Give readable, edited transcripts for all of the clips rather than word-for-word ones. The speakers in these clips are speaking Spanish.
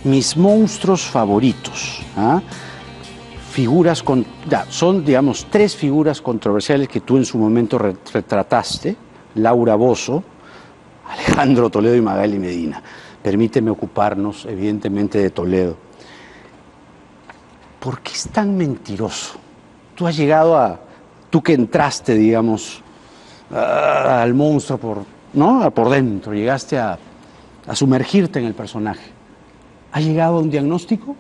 mis monstruos favoritos. ¿Ah? Figuras con, ya, son, digamos, tres figuras controversiales que tú en su momento retrataste: Laura Bozzo, Alejandro Toledo y Magali Medina. Permíteme ocuparnos, evidentemente, de Toledo. ¿Por qué es tan mentiroso? Tú has llegado a, tú que entraste, digamos, al monstruo por, ¿no? Por dentro, llegaste a sumergirte en el personaje. ¿Has llegado a un diagnóstico?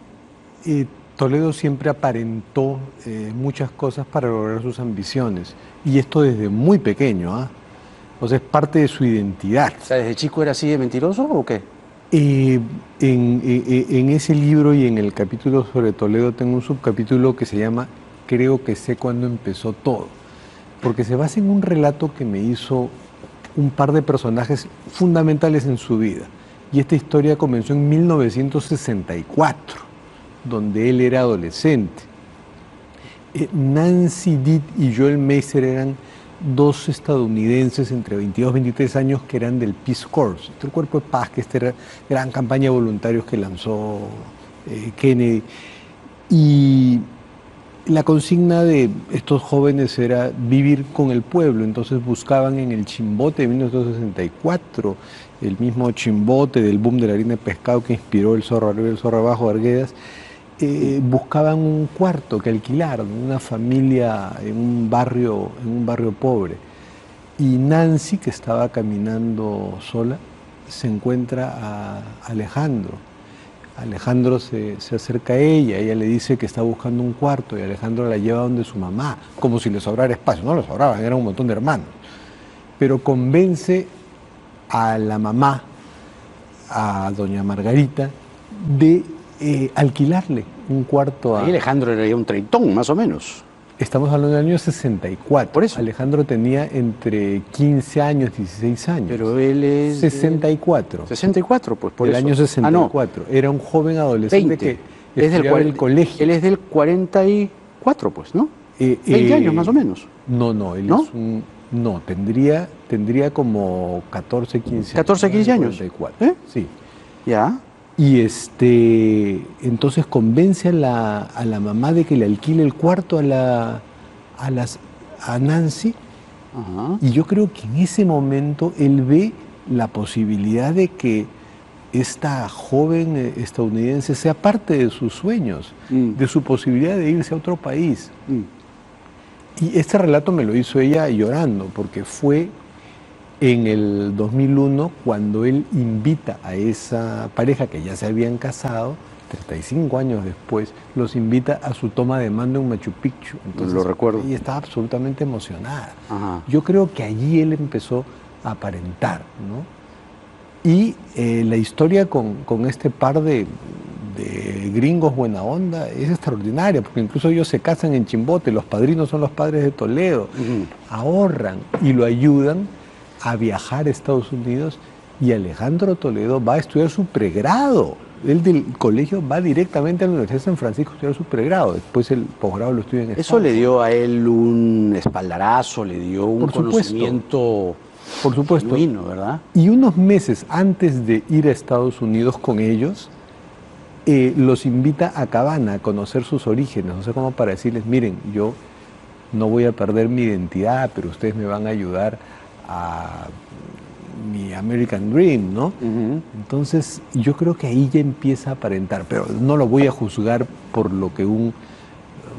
Toledo siempre aparentó muchas cosas para lograr sus ambiciones, y esto desde muy pequeño, ¿ah? O sea, es parte de su identidad. O sea, ¿desde chico era así de mentiroso o qué? En ese libro y en el capítulo sobre Toledo tengo un subcapítulo que se llama Creo que sé cuándo empezó todo, porque se basa en un relato que me hizo un par de personajes fundamentales en su vida. Y esta historia comenzó en 1964, donde él era adolescente. Nancy Did y Joel Meiser eran dos estadounidenses entre 22 y 23 años que eran del Peace Corps, el Cuerpo de Paz, que esta era gran campaña de voluntarios que lanzó Kennedy. Y la consigna de estos jóvenes era vivir con el pueblo, entonces buscaban en el Chimbote de 1964, el mismo Chimbote del boom de la harina de pescado que inspiró el Zorro Arriba y el Zorro Abajo de Arguedas. Buscaban un cuarto que alquilar, una familia en un barrio pobre. Y Nancy, que estaba caminando sola, se encuentra a Alejandro. Alejandro se acerca a ella le dice que está buscando un cuarto, y Alejandro la lleva donde su mamá, como si le sobrara espacio. No le sobraban, eran un montón de hermanos. Pero convence a la mamá, a doña Margarita, de alquilarle un cuarto a... Ahí Alejandro era ya un treintón, más o menos. Estamos hablando del año 64. Por eso. Alejandro tenía entre 15 años, 16 años. Pero él es... 64. 64, pues por del eso. año 64. Era un joven adolescente 20. que Es del estudiaba en el colegio. Él es del 44, pues, ¿no? 20 años más o menos. No, él ¿No? es un... No, tendría como 14, 15 años. 14, 15 años. 44, sí. Ya. Y entonces convence a la mamá de que le alquile el cuarto a Nancy. Ajá. Y yo creo que en ese momento él ve la posibilidad de que esta joven estadounidense sea parte de sus sueños, de su posibilidad de irse a otro país. Y este relato me lo hizo ella llorando, porque fue en el 2001 cuando él invita a esa pareja que ya se habían casado, 35 años después, los invita a su toma de mando en Machu Picchu. Entonces, lo recuerdo. ella estaba absolutamente emocionada. Ajá. Yo creo que allí él empezó a aparentar, ¿no? Y la historia con este par de gringos buena onda es extraordinaria, porque incluso ellos se casan en Chimbote, los padrinos son los padres de Toledo, ahorran y lo ayudan a viajar a Estados Unidos, y Alejandro Toledo va a estudiar su pregrado. Él del colegio va directamente a la Universidad de San Francisco a estudiar su pregrado, después el posgrado lo estudia en Estados. Eso le dio a él un espaldarazo, le dio un conocimiento... Por supuesto. Genuino, ¿verdad? Y unos meses antes de ir a Estados Unidos con ellos, los invita a Cabana a conocer sus orígenes, o sea, como para decirles, miren, yo no voy a perder mi identidad, pero ustedes me van a ayudar a mi American Dream, ¿no? Entonces, yo creo que ahí ya empieza a aparentar, pero no lo voy a juzgar por lo que un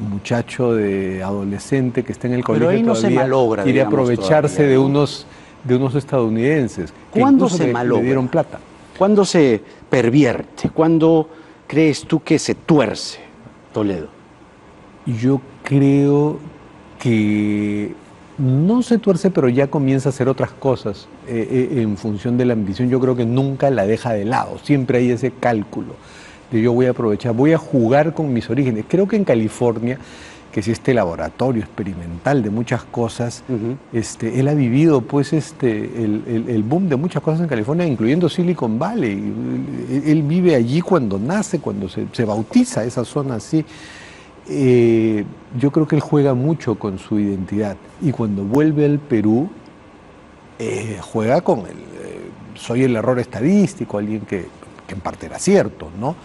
muchacho de adolescente que está en el colegio pero ahí no todavía se malogra, quiere digamos, aprovecharse todavía, ¿no? de unos estadounidenses que ¿Cuándo incluso se malogra? le dieron plata. ¿Cuándo se pervierte? ¿Cuándo crees tú que se tuerce, Toledo? Yo creo que no se tuerce, pero ya comienza a hacer otras cosas en función de la ambición. Yo creo que nunca la deja de lado, siempre hay ese cálculo de yo voy a aprovechar, voy a jugar con mis orígenes. Creo que en California, que es este laboratorio experimental de muchas cosas, él ha vivido pues el boom de muchas cosas en California, incluyendo Silicon Valley. Él vive allí cuando nace, cuando se bautiza esa zona así. Yo creo que él juega mucho con su identidad, y cuando vuelve al Perú juega con soy el error estadístico, alguien que que en parte era cierto, ¿no?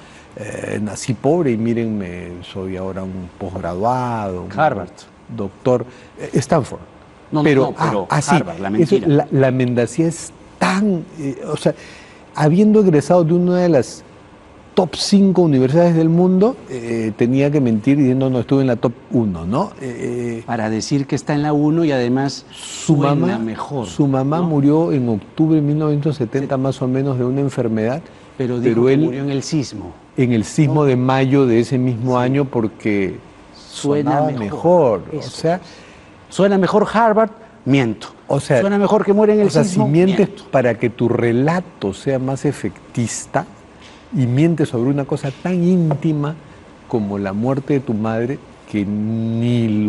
Nací pobre y mírenme, soy ahora un posgraduado, un Harvard. doctor, Stanford. No, pero sí, Harvard, la mentira. La mendacidad es tan, o sea, habiendo egresado de una de las top 5 universidades del mundo, tenía que mentir diciendo no estuve en la top 1, ¿no? Para decir que está en la 1 y además suena mejor. Su mamá, ¿no?, murió en octubre de 1970 más o menos de una enfermedad. Pero dijo que murió en el sismo. En el sismo, ¿no?, de mayo de ese mismo año, porque suena mejor. O sea, suena mejor Harvard, miento. O sea, suena mejor que muere en el sismo, si mientes, miento. Para que tu relato sea más efectista y mientes sobre una cosa tan íntima como la muerte de tu madre, que ni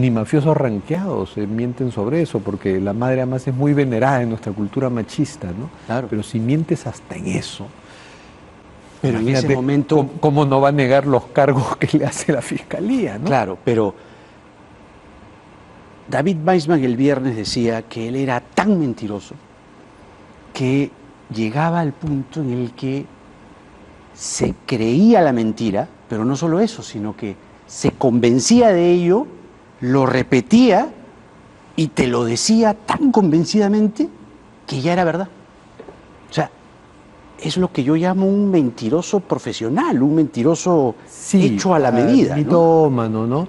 mafiosos ranqueados mienten sobre eso, porque la madre además es muy venerada en nuestra cultura machista, ¿no? Claro. Pero si mientes hasta en eso, pero en ese momento, ¿cómo no va a negar los cargos que le hace la fiscalía, ¿no? Claro, pero David Weissman el viernes decía que él era tan mentiroso que llegaba al punto en el que se creía la mentira, pero no solo eso, sino que se convencía de ello, lo repetía y te lo decía tan convencidamente que ya era verdad. O sea, es lo que yo llamo un mentiroso profesional, un mentiroso hecho a la medida. Mitómano, ¿no?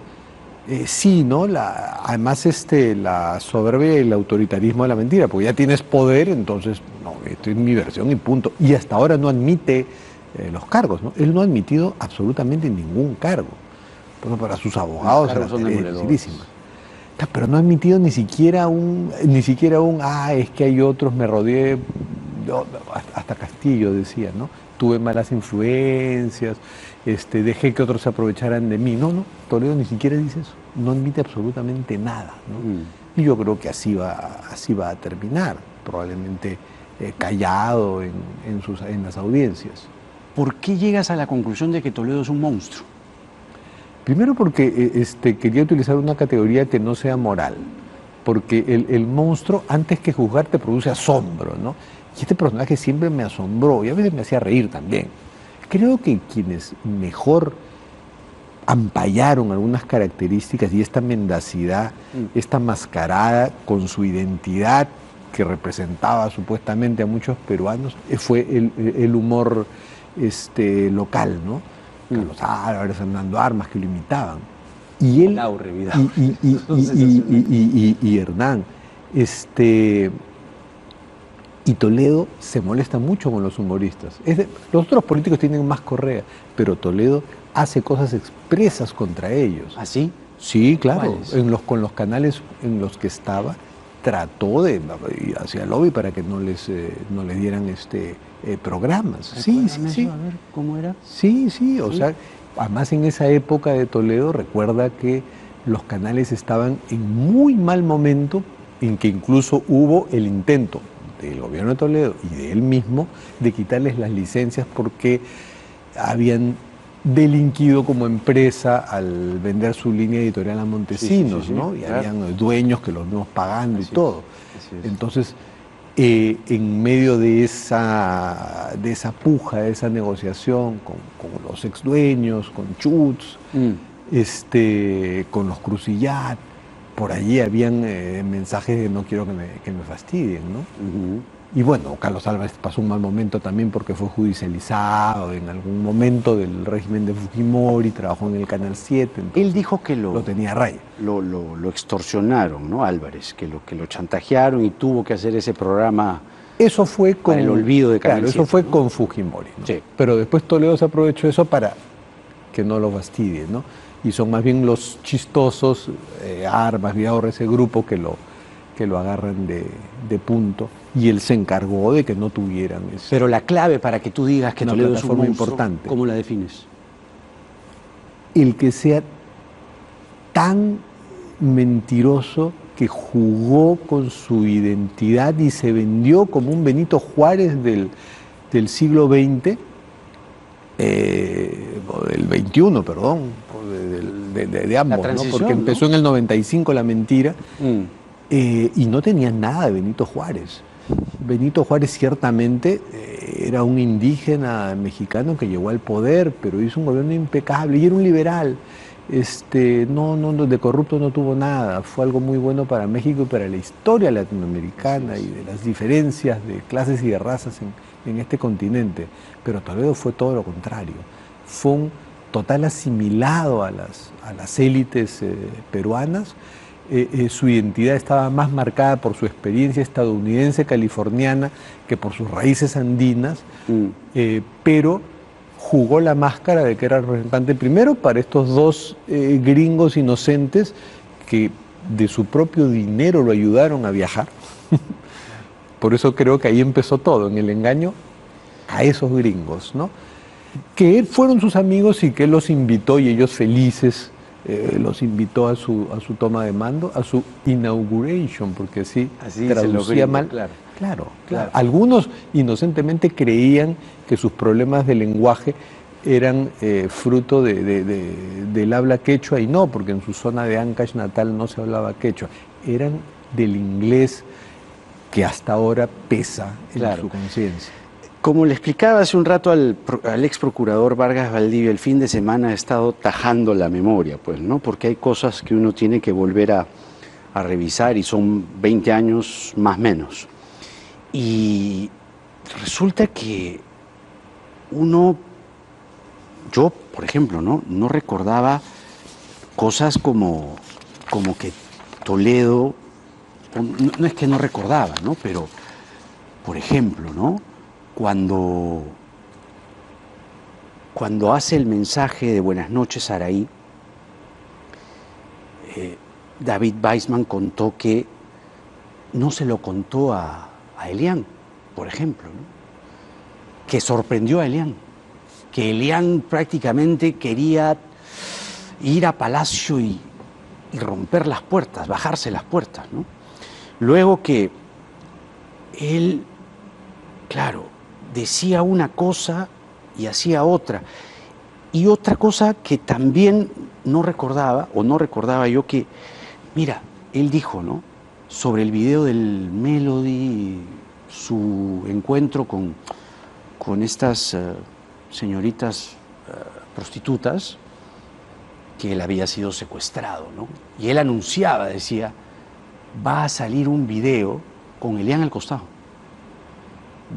Sí, ¿no? Además, la soberbia y el autoritarismo de la mentira, porque ya tienes poder, entonces, no, esto es mi versión y punto. Y hasta ahora no admite los cargos, ¿no? Él no ha admitido absolutamente ningún cargo. Bueno, para sus abogados son dificilísimas. Pero no ha admitido ni siquiera es que hay otros, me rodeé, hasta Castillo decía, ¿no? Tuve malas influencias, dejé que otros se aprovecharan de mí. No, Toledo ni siquiera dice eso, no admite absolutamente nada, ¿no? Y yo creo que así va a terminar, probablemente callado en las audiencias. ¿Por qué llegas a la conclusión de que Toledo es un monstruo? Primero porque quería utilizar una categoría que no sea moral, porque el monstruo, antes que juzgar, te produce asombro, ¿no? Y este personaje siempre me asombró y a veces me hacía reír también. Creo que quienes mejor ampallaron algunas características y esta mendacidad, esta mascarada con su identidad que representaba supuestamente a muchos peruanos, fue el humor local, ¿no? Carlos Álvarez, Fernando Armas, que lo imitaban. Y él y Hernán. Y Toledo se molesta mucho con los humoristas. Los otros políticos tienen más correa, pero Toledo hace cosas expresas contra ellos. ¿Ah, sí? Sí, claro. Con los canales en los que estaba, trató de ir hacia lobby para que no les dieran programas. Sí. A ver, ¿cómo era? Sí, o sea, además en esa época de Toledo, recuerda que los canales estaban en muy mal momento, en que incluso hubo el intento del gobierno de Toledo y de él mismo de quitarles las licencias porque habían delinquido como empresa al vender su línea editorial a Montesinos, ¿no? Y habían dueños que los vimos pagando y todo. Entonces, en medio de esa puja, de esa negociación con los ex dueños, con Chutz, con los Crucillat, por allí habían mensajes de no quiero que me fastidien, ¿no? Y bueno, Carlos Álvarez pasó un mal momento también porque fue judicializado en algún momento del régimen de Fujimori, trabajó en el Canal 7. Él dijo que lo tenía a raya. Lo extorsionaron, ¿no, Álvarez? Que lo chantajearon y tuvo que hacer ese programa. Eso fue con el olvido de Canal 7. Eso fue con Fujimori, ¿no? Sí. Pero después Toledo se aprovechó eso para que no lo fastidien, ¿no? Y son más bien los chistosos, Armas, Vidaurre, ese grupo que lo agarran de punto, y él se encargó de que no tuvieran eso. Pero la clave para que tú digas que Toledo es un monstruo, importante. ¿Cómo la defines? El que sea tan mentiroso que jugó con su identidad y se vendió como un Benito Juárez del siglo XX, del XXI, perdón, de ambos, ¿no? Porque empezó en el 95 la mentira, y no tenía nada de Benito Juárez. Benito Juárez ciertamente era un indígena mexicano que llegó al poder, pero hizo un gobierno impecable y era un liberal. De corrupto no tuvo nada, fue algo muy bueno para México y para la historia latinoamericana y de las diferencias de clases y de razas en este continente. Pero Toledo fue todo lo contrario, fue un total asimilado a las élites peruanas. Su identidad estaba más marcada por su experiencia estadounidense, californiana, que por sus raíces andinas, pero jugó la máscara de que era representante primero para estos dos gringos inocentes que de su propio dinero lo ayudaron a viajar. Por eso creo que ahí empezó todo, en el engaño a esos gringos, ¿no? Que fueron sus amigos y que él los invitó y ellos felices los invitó a su toma de mando, a su inauguration, porque así traducía mal. Claro. Algunos inocentemente creían que sus problemas de lenguaje eran fruto del habla quechua, y no, porque en su zona de Ancash natal no se hablaba quechua, eran del inglés que hasta ahora pesa en su conciencia. Como le explicaba hace un rato al ex procurador Vargas Valdivia, el fin de semana ha estado tajando la memoria, pues, ¿no? Porque hay cosas que uno tiene que volver a revisar y son 20 años más o menos. Y resulta que yo, por ejemplo, no recordaba cosas como que Toledo, no es que no recordaba, ¿no? Pero, por ejemplo, ¿no? Cuando hace el mensaje de Buenas noches, Araí, David Weissman contó que no se lo contó a Elian, por ejemplo, ¿no? Que sorprendió a Elian, que Elian prácticamente quería ir a Palacio y romper las puertas, bajarse las puertas, ¿no? Luego que él, claro, decía una cosa y hacía otra. Y otra cosa que también no recordaba yo, que, mira, él dijo, ¿no?, sobre el video del Melody, su encuentro con estas señoritas prostitutas, que él había sido secuestrado, ¿no? Y él anunciaba, decía, va a salir un video con Elian al costado.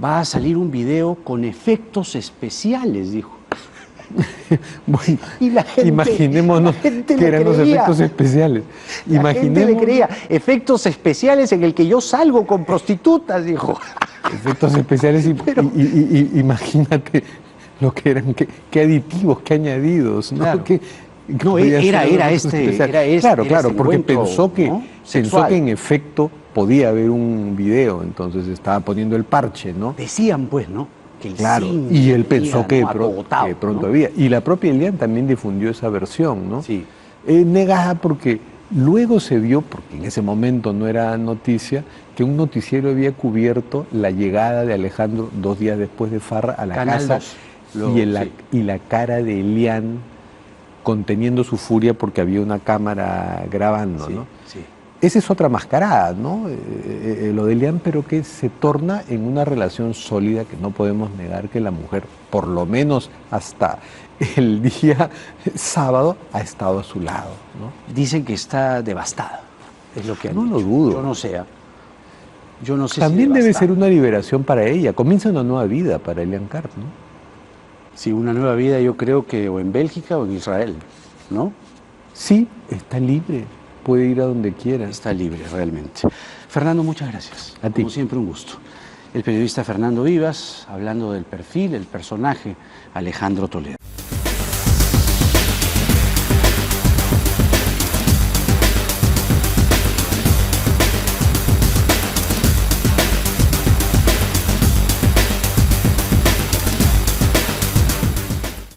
Va a salir un video con efectos especiales, dijo. Bueno, y la gente, imaginémonos que eran los efectos especiales. La gente le creía. Efectos especiales en el que yo salgo con prostitutas, dijo. Efectos especiales, imagínate lo que eran, qué aditivos, qué añadidos, ¿no? Claro. Era este. Claro, porque pensó que en efecto podía haber un video, entonces estaba poniendo el parche, ¿no? Decían, pues, ¿no? Que y él pensó que pronto, ¿no?, había. Y la propia Elian también difundió esa versión, ¿no? Sí. Negada porque luego se vio, porque en ese momento no era noticia, que un noticiero había cubierto la llegada de Alejandro 2 días después de Farra a la casa y la cara de Elian conteniendo su furia porque había una cámara grabando, ¿no? Sí. Esa es otra mascarada, ¿no? Lo de Elian, pero que se torna en una relación sólida que no podemos negar que la mujer, por lo menos hasta el día sábado, ha estado a su lado, ¿no? Dicen que está devastada, es lo que han dicho. Lo dudo. Yo no sé. También debe ser una liberación para ella. Comienza una nueva vida para Elian Karp, ¿no? Sí, una nueva vida, yo creo que o en Bélgica o en Israel, ¿no? Sí, está libre. Puede ir a donde quiera. Está libre, realmente. Fernando, muchas gracias. A ti. Como siempre, un gusto. El periodista Fernando Vivas, hablando del perfil, el personaje Alejandro Toledo.